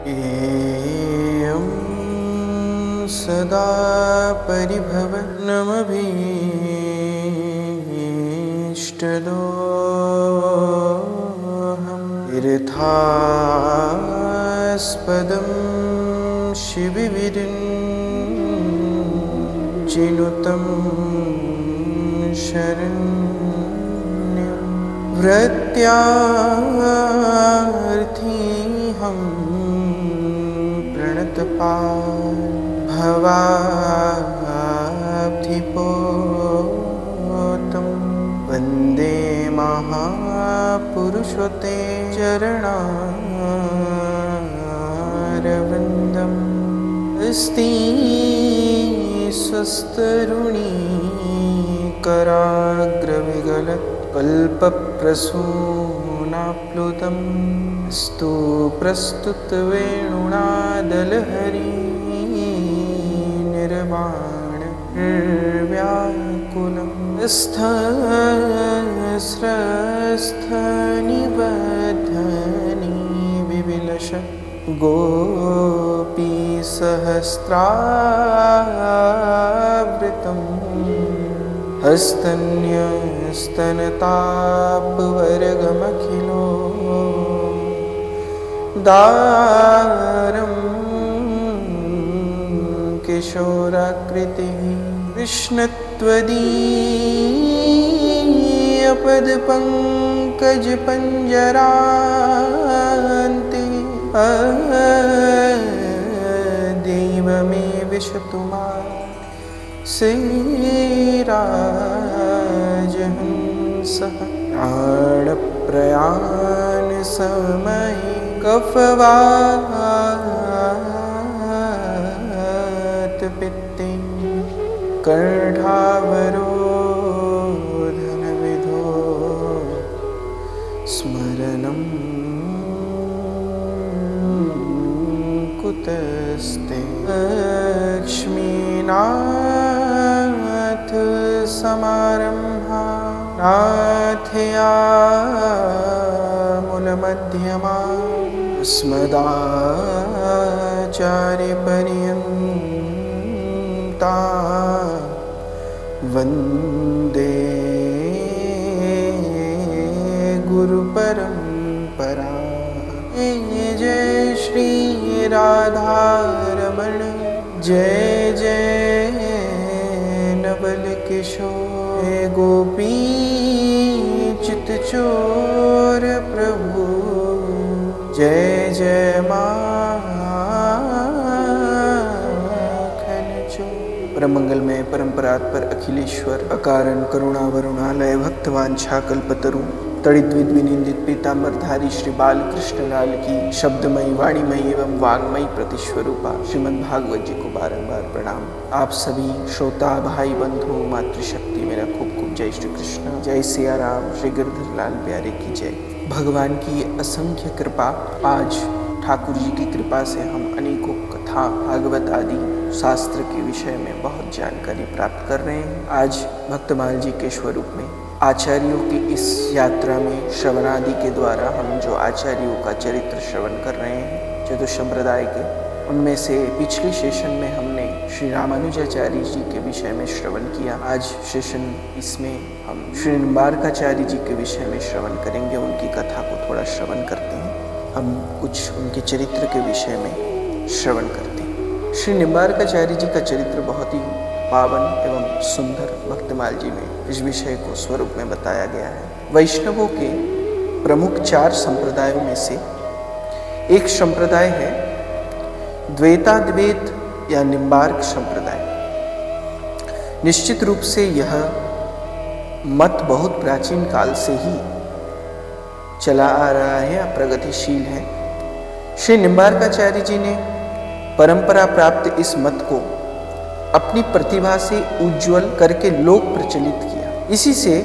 एयं सदा परिभवनमभीष्टदोहं तीर्थास्पदं शिवविरिञ्चिनुतं शरण्यं वृत्यार्थीहं प्रणतपाल भवाब्धिपोतं वन्दे महापुरुषोते चरणारविन्दम् अस्ति स्वस्तरुणी कराग्रविगलत् कल्पप्रसूनाप्लुतम् स्तु प्रस्तुतवेणुनादलहरी निर्वाण निर्व्याकुलम् स्रस्थनिबद्धनि विविलश गोपीसहस्रावृतं हस्तन्यस्तनतापवर्गमखिलो दारं किशोराकृतिः कृष्णत्वदीयपदपङ्कजपञ्जरान्ते देव मे विशतु मां श्रीराजहंसः प्राणप्रयाणसमये कफवातपित्ते कर्णावरोधनविधो स्मरणं कुतस्ते लक्ष्मीनाथ समारम्भा नाथयामुलमध्यमा अस्मदाचार्यपर्यन्ता वन्दे गुरुपरम्परा। जय श्री राधारमण जय जय नवल किशोर गोपी चितचोर प्रभु जय जय माखन चोर। परम मंगलमय परम्परात्पर अखिलेश्वर अकारण करुणावरुणालय भक्तवांछा कल्पतरु तड़िद्विद विनिंदित पीतांबरधारी श्री बालकृष्ण लाल की शब्दमयी वाणीमयी एवं वाग्मयी प्रतिस्वरूपा श्रीमद् भागवत जी को बारंबार प्रणाम। आप सभी श्रोता भाई बंधु मातृशक्ति मेरा खूब खूब जय श्री कृष्ण, जय सिया राम, श्री गिरधर लाल प्यारे की जय। भगवान की असंख्य कृपा, आज ठाकुर जी की कृपा से हम अनेकों कथा भागवत आदि शास्त्र के विषय में बहुत जानकारी प्राप्त कर रहे हैं। आज भक्तमाल जी के स्वरूप में आचार्यों की इस यात्रा में श्रवणादि के द्वारा हम जो आचार्यों का चरित्र श्रवण कर रहे हैं चतुर्थ संप्रदाय के, उनमें से पिछले सेशन में हमने श्री रामानुजाचार्य जी के विषय में श्रवण किया। आज सेशन इसमें हम श्री निम्बार्काचार्य जी के विषय में श्रवण करेंगे। उनकी कथा को थोड़ा श्रवण करते हैं, हम कुछ उनके चरित्र के विषय में श्रवण करते हैं। श्री निम्बार्काचार्य जी का चरित्र बहुत ही पावन एवं सुंदर भक्तमाल जी में इस विषय को स्वरूप में बताया गया है। वैष्णवों के प्रमुख 4 संप्रदायों में से एक संप्रदाय है द्वैताद्वैत या निम्बार्क संप्रदाय। निश्चित रूप से यह मत बहुत प्राचीन काल से ही चला आ रहा है, प्रगतिशील है। श्री निम्बार्काचार्य जी ने परंपरा प्राप्त इस मत को अपनी प्रतिभा से उज्ज्वल करके लोक प्रचलित किया। इसी से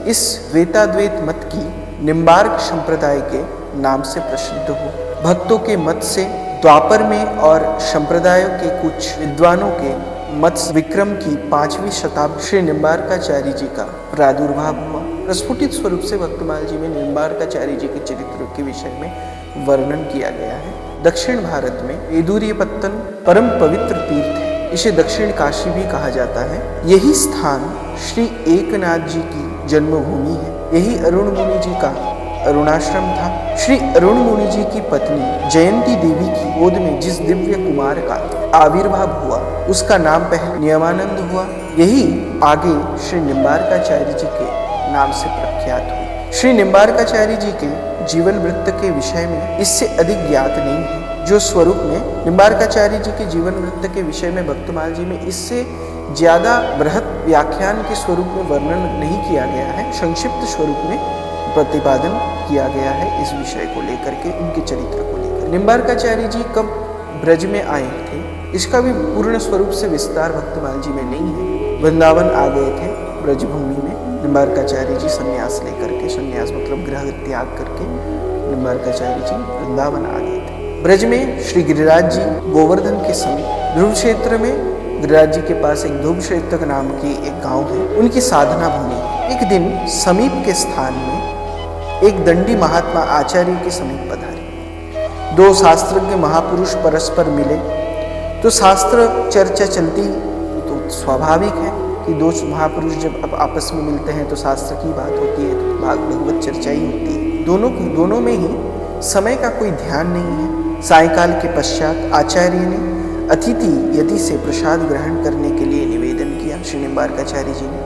इस द्वैताद्वैत मत की निम्बार्क संप्रदाय के नाम से प्रसिद्ध हो। भक्तों के मत से द्वापर में और संप्रदायों के कुछ विद्वानों के मत विक्रम की 5वीं शताब्दी श्री निम्बार्काचार्य जी का प्रादुर्भाव हुआ। प्रस्फुटित स्वरूप से भक्तमाल जी में निम्बार्काचार्य जी के चरित्र के विषय में वर्णन किया गया है। दक्षिण भारत में येदुरिपत्तन परम पवित्र तीर्थ है। इसे दक्षिण काशी भी कहा जाता है। यही स्थान श्री एकनाथ जी की जन्मभूमि है। यही अरुण मुनि जी का अरुणाश्रम था। श्री अरुण मुनि जी की पत्नी जयंती देवी की गोद में जिस दिव्य कुमार का आविर्भाव हुआ उसका नाम पहले नियमानंद हुआ। यही आगे श्री निम्बार्काचार्य जी के नाम से प्रख्यात हुई। श्री निम्बार्काचार्य जी के जीवन वृत्त के विषय में इससे अधिक ज्ञात नहीं है। जो स्वरूप में निम्बार्काचार्य जी के जीवन वृत्त के विषय में भक्तमाल जी में इससे ज्यादा बृहत व्याख्यान के स्वरूप में वर्णन नहीं किया गया है, संक्षिप्त स्वरूप में प्रतिपादन किया गया है इस विषय को लेकर के, उनके चरित्र को लेकर। निम्बार्काचार्य जी कब ब्रज में आए थे इसका भी पूर्ण स्वरूप से विस्तार भक्तमाल जी में नहीं है। वृंदावन आ गए थे ब्रजभूमि में निम्बार्काचार्य जी संन्यास लेकर के, संन्यास मतलब गृह त्याग करके निम्बार्काचार्य जी वृंदावन आ गए थे। ब्रज में श्री गिरिराज जी गोवर्धन के समीप ध्रुव क्षेत्र में गिरिराज जी के पास एक ध्रुव क्षेत्र नाम की एक गांव है, उनकी साधना भूमि। एक दिन समीप के स्थान में एक दंडी महात्मा आचार्य के समीप पधारे। दो शास्त्रज्ञ महापुरुष परस्पर मिले तो शास्त्र चर्चा चलती तो स्वाभाविक है कि दो महापुरुष जब आपस में मिलते हैं तो शास्त्र की बात होती है, तो भागवत चर्चा ही होती है। दोनों में ही समय का कोई ध्यान नहीं है। सायंकाल के पश्चात आचार्य ने अतिथि यति से प्रसाद ग्रहण करने के लिए निवेदन किया। श्री निम्बार्काचार्य जी ने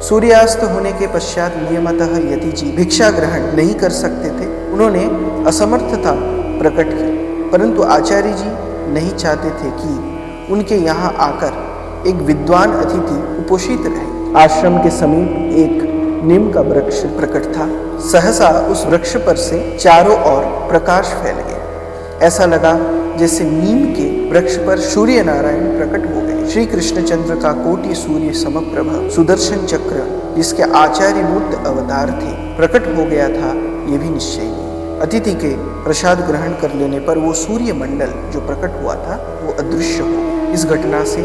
सूर्यास्त होने के पश्चात नियमतः यति जी भिक्षा ग्रहण नहीं कर सकते थे। उन्होंने असमर्थता प्रकट की, परंतु आचार्य जी नहीं चाहते थे कि उनके यहाँ आकर एक विद्वान अतिथि उपोषित रहे। आश्रम के समीप एक नीम का वृक्ष प्रकट था। सहसा उस वृक्ष पर से चारों ओर प्रकाश फैल गया। ऐसा लगा जैसे नीम के वृक्ष पर सूर्य नारायण प्रकट हो गए। श्री कृष्णचंद्र का कोटि सूर्य समप्रभ सुदर्शन चक्र जिसके आचार्य मूर्त अवतार थे प्रकट हो गया था, ये भी निश्चय नहीं। अतिथि के प्रसाद ग्रहण कर लेने पर वो सूर्य मंडल जो प्रकट हुआ था वो अदृश्य हो। इस घटना से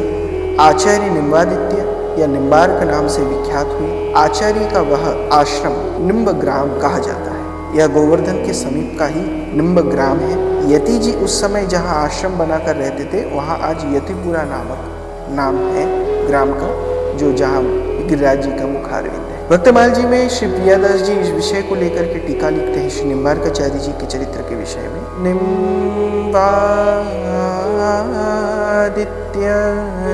आचार्य निम्बादित्य या निम्बार्क नाम से विख्यात हुए। आचार्य का वह आश्रम निम्बग्राम कहा जाता है। यह गोवर्धन के समीप का ही निम्बग्राम है। यति जी उस समय जहाँ आश्रम बनाकर रहते थे वहाँ आज यतिपुरा नामक नाम है ग्राम का, जो जहाँ गिरिराज जी का मुखारविंद है। भक्तमाल जी में श्री प्रियादास जी इस विषय को लेकर के टीका लिखते हैं श्री निम्बार्काचार्य जी के चरित्र के विषय में। निम्बादित्य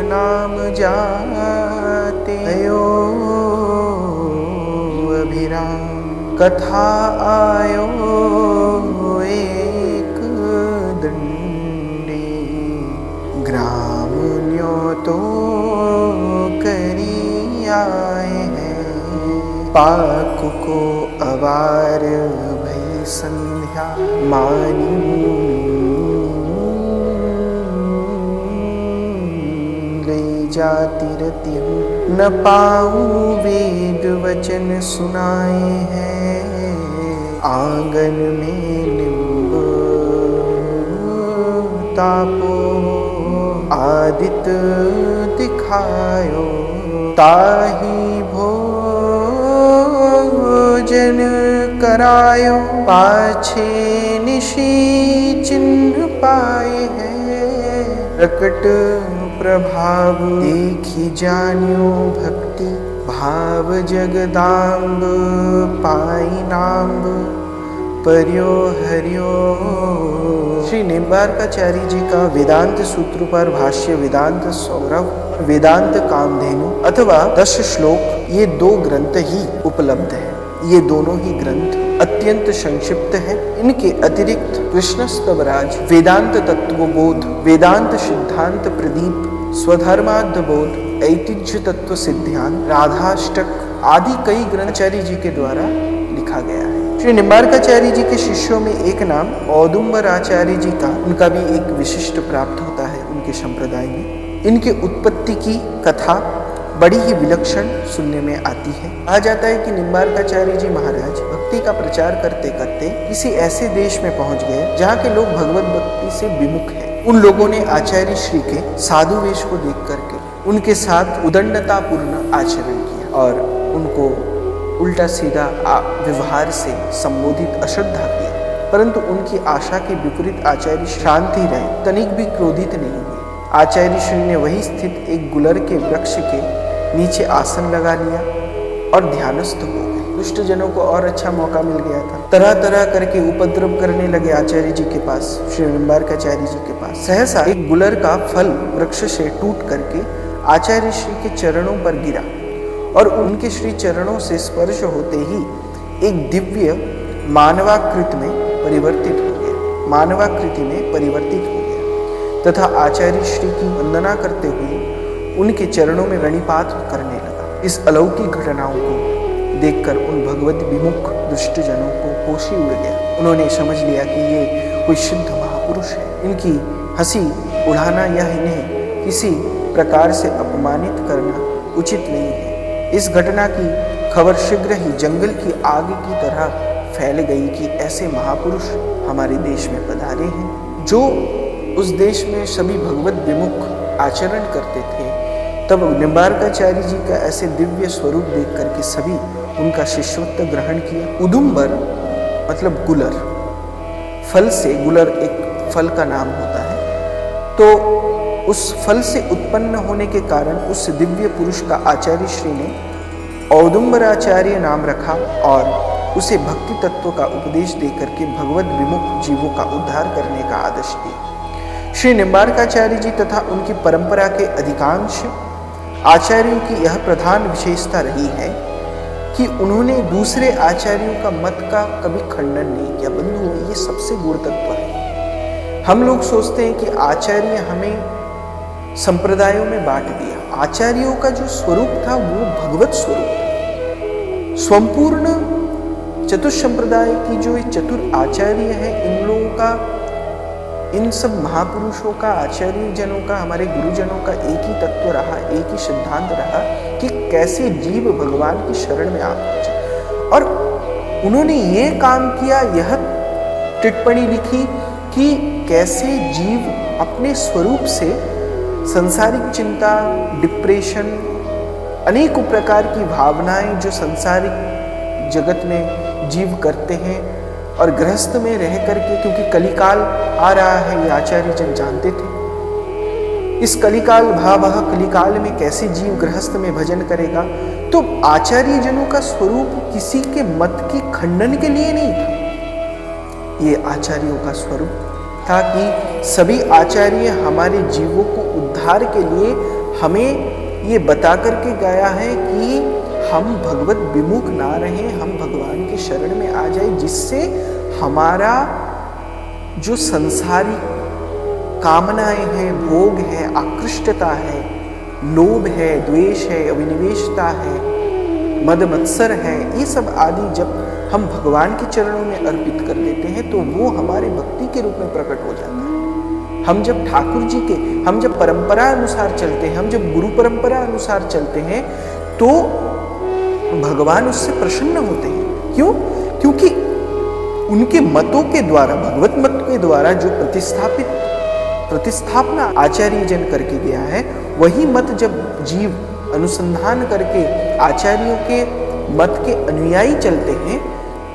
नाम जाते अयो अभिराम कथा आयो एक दंडी ग्राम न्योतो करी आए हैं। पाक को अवार भई संध्या मानी ले जाती रहती हूँ न पाऊँ वेद वचन सुनाए हैं। आंगन में निम्ब तापो आदित्य दिखायो ताही भोजन करायो पाछे निशी चिन्ह पाए हैं। प्रकट प्रभाव देखी जानियो भक्ति भाव जगदाम्ब पाई नाम्ब पर्यो हरियो। श्री निम्बार्काचार्य जी का वेदांत सूत्र पर भाष्य वेदांत सौरभ, वेदांत कामधेनु अथवा 10 श्लोक, ये 2 ग्रंथ ही उपलब्ध है। ये दोनों ही ग्रंथ अत्यंत संक्षिप्त है। इनके अतिरिक्त कृष्णस्तवराज, वेदांत तत्वबोध, वेदांत सिद्धांत प्रदीप, स्वधर्मार्थ बोध, ऐतिह्य तत्व सिद्धांत, राधाष्टक आदि कई ग्रंथ आचार्य जी के द्वारा लिखा गया है। श्री निम्बार्काचार्य जी के शिष्यों में एक नाम औदुंबर आचार्य जी का, उनका भी एक विशिष्ट प्राप्त होता है उनके संप्रदाय में। इनके उत्पत्ति की कथा बड़ी ही विलक्षण सुनने में आती है। कहा जाता है कि निम्बार्काचार्य जी महाराज भक्ति का प्रचार करते करते किसी ऐसे देश में पहुंच गए जहाँ के लोग भगवत भक्ति से विमुख हैं। उन लोगों ने आचार्य श्री के साधु वेश को देख करके उनके साथ उदंडतापूर्ण आचरण किया और उनको उल्टा सीधा व्यवहार से संबोधित, अश्रद्धा किया। परंतु उनकी आशा के विपरीत आचार्य शांति रहे, तनिक भी क्रोधित नहीं हुए। आचार्य श्री ने वही स्थित एक गुलर के वृक्ष के नीचे आसन लगा लिया और ध्यानस्थ हो गए। दुष्ट जनों को और अच्छा मौका मिल गया था। तरह तरह करके उपद्रव करने लगे आचार्य जी के पास, श्री निम्बार्काचार्य जी के पास। सहसा एक गुलर का फल वृक्ष से टूट करके आचार्य श्री के चरणों पर गिरा और उनके श्री चरणों से स्पर्श होते ही एक दिव्य मानवाकृति में परिवर्तित हो गया, मानवाकृति में परिवर्तित हो गया तथा आचार्य श्री की वंदना करते हुए उनके चरणों में रणिपात करने लगा। इस अलौकिक घटनाओं को देखकर उन भगवत विमुख दुष्ट जनों को होश ही उड़ गया। उन्होंने समझ लिया कि ये कोई सिद्ध महापुरुष है, इनकी हंसी उड़ाना या इन्हें किसी प्रकार से अपमानित करना उचित नहीं है। इस घटना की खबर शीघ्र ही जंगल की आग की तरह फैल गई कि ऐसे महापुरुष हमारे देश में पधारे हैं। जो उस देश में सभी भगवत विमुख आचरण करते थे, तब निम्बार्काचार्य जी का ऐसे दिव्य स्वरूप देख करके सभी उनका शिष्यत्व ग्रहण किया। उदुम्बर मतलब गुलर, फल से, गुलर एक फल का नाम होता है, तो उस फल से उत्पन्न होने के कारण उस दिव्य पुरुष का आचार्य श्री ने औदुम्बराचार्य नाम रखा और उसे भक्ति तत्व का उपदेश देकर के भगवत विमुख जीवों का उद्धार करने का आदेश दिया। श्री निम्बार्काचार्य जी तथा उनकी परंपरा के अधिकांश आचार्यों की यह प्रधान विशेषता रही है कि उन्होंने दूसरे आचार्यों का मत का कभी खंडन नहीं किया। बंधुओं, ये सबसे गुण तत्व है। हम लोग सोचते हैं कि आचार्य हमें संप्रदायों में बांट दिया। आचार्यों का जो स्वरूप था वो भगवत स्वरूप था। संपूर्ण चतुर्संप्रदाय की जो चतुर आचार्य है, इन लोगों का, इन सब महापुरुषों का, आचार्य जनों का, हमारे गुरुजनों का एक ही तत्व रहा, एक ही सिद्धांत रहा कि कैसे जीव भगवान की शरण में आ पहुंचे। और उन्होंने ये काम किया, यह टिप्पणी लिखी कि कैसे जीव अपने स्वरूप से संसारिक चिंता, डिप्रेशन, अनेकों प्रकार की भावनाएं जो संसारिक जगत में जीव करते हैं और गृहस्थ में रह करके, क्योंकि कलिकाल आ रहा है ये आचार्य जन जानते थे, इस कलिकाल भावह कलिकाल में कैसे जीव गृहस्थ में भजन करेगा। तो आचार्य जनों का स्वरूप किसी के मत की खंडन के लिए नहीं था, ये आचार्यों का स्वरूप था कि सभी आचार्य हमारे जीवों को उद्धार के लिए हमें ये बता करके गया है कि हम भगवत विमुख ना रहें, हम भगवान के शरण में आ जाए, जिससे हमारा जो संसारिक कामनाएं हैं, भोग है, आकृष्टता है, लोभ है, द्वेष है, अविनिवेशता है, मद मत्सर है, ये सब आदि जब हम भगवान के चरणों में अर्पित कर देते हैं तो वो हमारे भक्ति के रूप में प्रकट हो जाता है। हम जब ठाकुर जी के, हम जब परंपरा अनुसार चलते हैं, हम जब गुरु परंपरा अनुसार चलते हैं, तो भगवान उससे प्रसन्न होते हैं। क्यों? क्योंकि उनके मतों के द्वारा, भगवत मत के द्वारा जो प्रतिस्थापना आचार्य जन करके गया है, वही मत जब जीव अनुसंधान करके आचार्यों के मत के अनुयायी चलते हैं,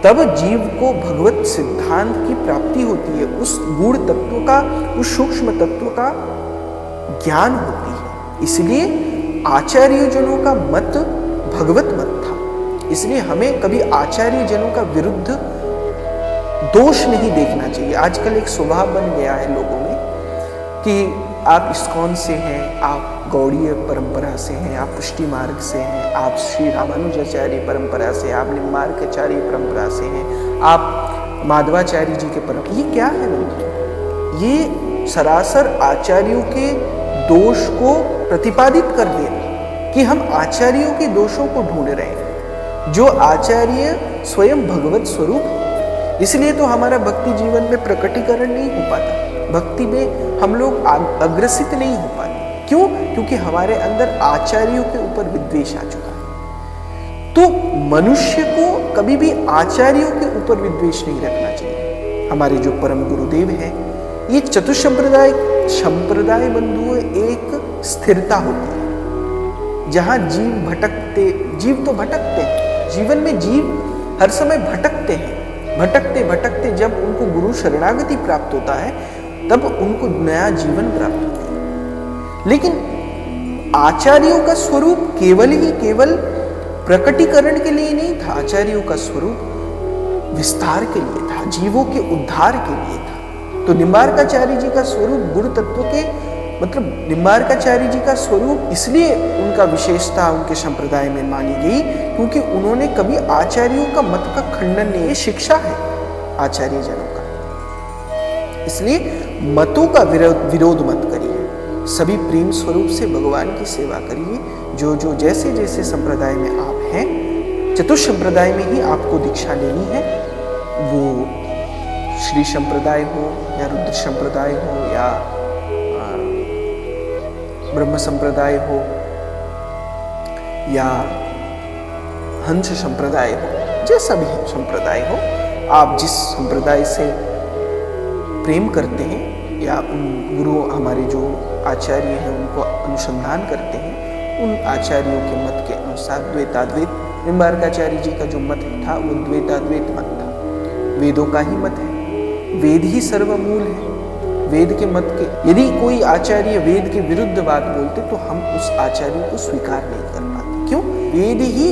तब जीव को भगवत सिद्धांत की प्राप्ति होती है, उस गूढ़ तत्व का, उस सूक्ष्म तत्व का ज्ञान होती है। इसलिए आचार्य जनों का मत भगवत मत था। इसलिए हमें कभी आचार्य जनों का विरुद्ध दोष नहीं देखना चाहिए। आजकल एक स्वभाव बन गया है लोगों में कि आप इस्कॉन से हैं, आप गौड़ीय परंपरा से हैं, आप पुष्टि मार्ग से हैं, आप श्री रामानुजाचार्य परंपरा से, आप निम्बार्काचार्य परंपरा से हैं, आप माधवाचार्य जी के परंपरा। ये क्या है बंधु? ये सरासर आचार्यों के दोष को प्रतिपादित कर देना कि हम आचार्यों के दोषों को ढूंढ रहे हैं, जो आचार्य स्वयं भगवत स्वरूप। इसलिए तो हमारा भक्ति जीवन में प्रकटीकरण नहीं हो पाता, भक्ति में हम लोग अग्रसित नहीं हो पाते। क्यों? क्योंकि हमारे अंदर आचार्यों के ऊपर विद्वेष आ चुका है। तो मनुष्य को कभी भी आचार्यों के ऊपर विद्वेष नहीं रखना चाहिए। हमारे जो परम गुरुदेव हैं, ये संप्रदाय बंधुओं एक स्थिरता होती है, जहां जीव तो भटकते हैं, जीवन में जीव हर समय भटकते हैं, भटकते भटकते जब उनको गुरु शरणागति प्राप्त होता है तब उनको नया जीवन प्राप्त होता है। लेकिन आचार्यों का स्वरूप केवल प्रकटीकरण के लिए नहीं था। आचार्यों का स्वरूप विस्तार के लिए था, जीवों के उद्धार के लिए था। तो निम्बार्काचार्य जी का स्वरूप गुरु तत्व के निम्बार्काचार्य जी का स्वरूप इसलिए उनका विशेषता उनके संप्रदाय में मानी गई क्योंकि उन्होंने कभी आचार्यों का मत का खंडन नहीं, ये शिक्षा है आचार्य जनों का। इसलिए मतों का विरोध मत करिए, सभी प्रेम स्वरूप से भगवान की सेवा करिए। जो जैसे जैसे संप्रदाय में आप हैं, चतुर्थ संप्रदाय में ही आपको दीक्षा लेनी है, वो श्री संप्रदाय हो या रुद्र संप्रदाय हो या ब्रह्म संप्रदाय हो या हंस संप्रदाय हो, जैसा भी संप्रदाय हो, आप जिस संप्रदाय से प्रेम करते हैं या उन गुरु हमारे जो आचार्य हैं उनको अनुसंधान करते हैं, उन आचार्यों के मत के अनुसार द्वैताद्वैत, निम्बार्काचार्य जी का जो मत था वो द्वैताद्वैत मत था, वेदों का ही मत है, वेद ही सर्वमूल है। वेद के मत के यदि कोई आचार्य वेद के विरुद्ध बात बोलते तो हम उस आचार्य को स्वीकार नहीं कर पाते। क्यों? वेद ही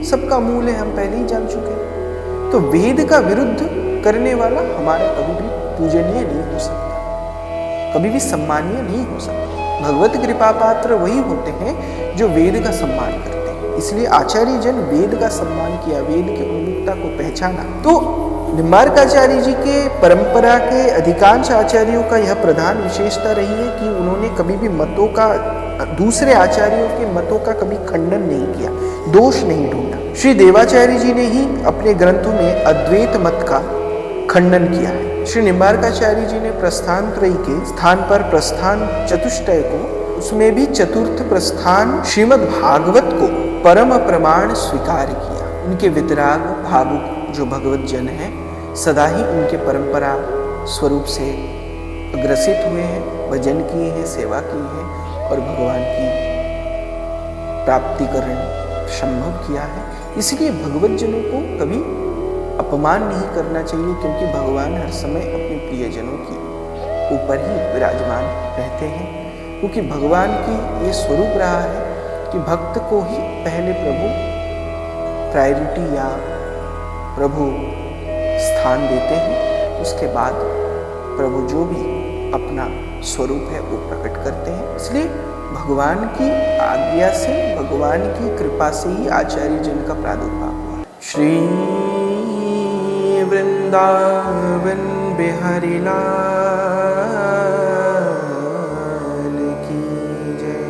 सबका मूल है, हम पहले ही जान चुके हैं। तो वेद का विरुद्ध करने वाला हमारा कभी भी पूजनीय नहीं हो सकता, कभी भी सम्मानीय नहीं हो सकता। भगवत कृपा पात्र वही होते हैं जो वेद का सम्मान करते हैं। इसलिए आचार्य जन वेद का सम्मान किया, वेद की उन्मुखता को पहचाना। तो निम्बार्काचार्य जी के परंपरा के अधिकांश आचार्यों का यह प्रधान विशेषता रही है कि उन्होंने कभी भी मतों का, दूसरे आचार्यों के मतों का कभी खंडन नहीं किया, दोष नहीं ढूंढा। श्री देवाचार्य जी ने ही अपने ग्रंथों में अद्वैत मत का खंडन किया है। श्री निम्बार्काचार्य जी ने प्रस्थान त्रयी के स्थान पर प्रस्थान चतुष्टय को, उसमें भी चतुर्थ प्रस्थान श्रीमद् भागवत को परम प्रमाण स्वीकार किया। उनके वितराग भावुक जो भगवत जन हैं सदा ही उनके परंपरा स्वरूप से अग्रसित हुए हैं, भजन किए हैं, सेवा की है और भगवान की प्राप्तिकरण संभव किया है। इसलिए भगवत जनों को कभी अपमान नहीं करना चाहिए क्योंकि भगवान हर समय अपने प्रियजनों के ऊपर ही विराजमान रहते हैं। क्योंकि भगवान की ये स्वरूप रहा है कि भक्त को ही पहले प्रभु प्रायोरिटी या प्रभु स्थान देते हैं, उसके बाद प्रभु जो भी अपना स्वरूप है वो प्रकट करते हैं। इसलिए भगवान की आज्ञा से, भगवान की कृपा से ही आचार्य जन का प्रादुर्भाव हुआ। श्री वृंदावन बिहारी लाल की जय,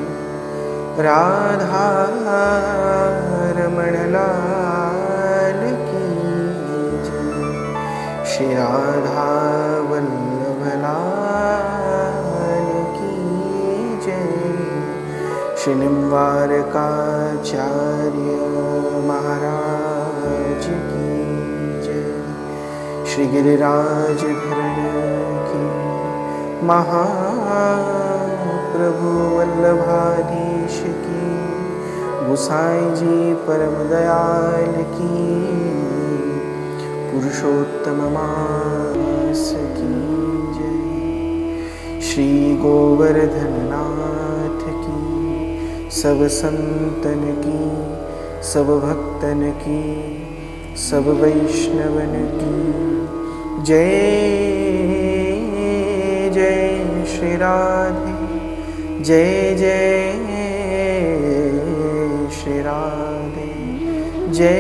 राधा रमण लाल की जय, श्री राधा वल्लभ लाल की जय, श्री निम्बार्काचार्य महाराज की जय, श्री गिरिराज धरण की, महाप्रभु वल्लभाधीश की, गोसाई जी परम दयाल की, पुरुषोत्तम मास की जय, श्री गोवर्धन नाथ की, सब संतन की, सब भक्तन की, सब वैष्णवन की जय। जय श्री राधे, जय जय श्री राधे, जय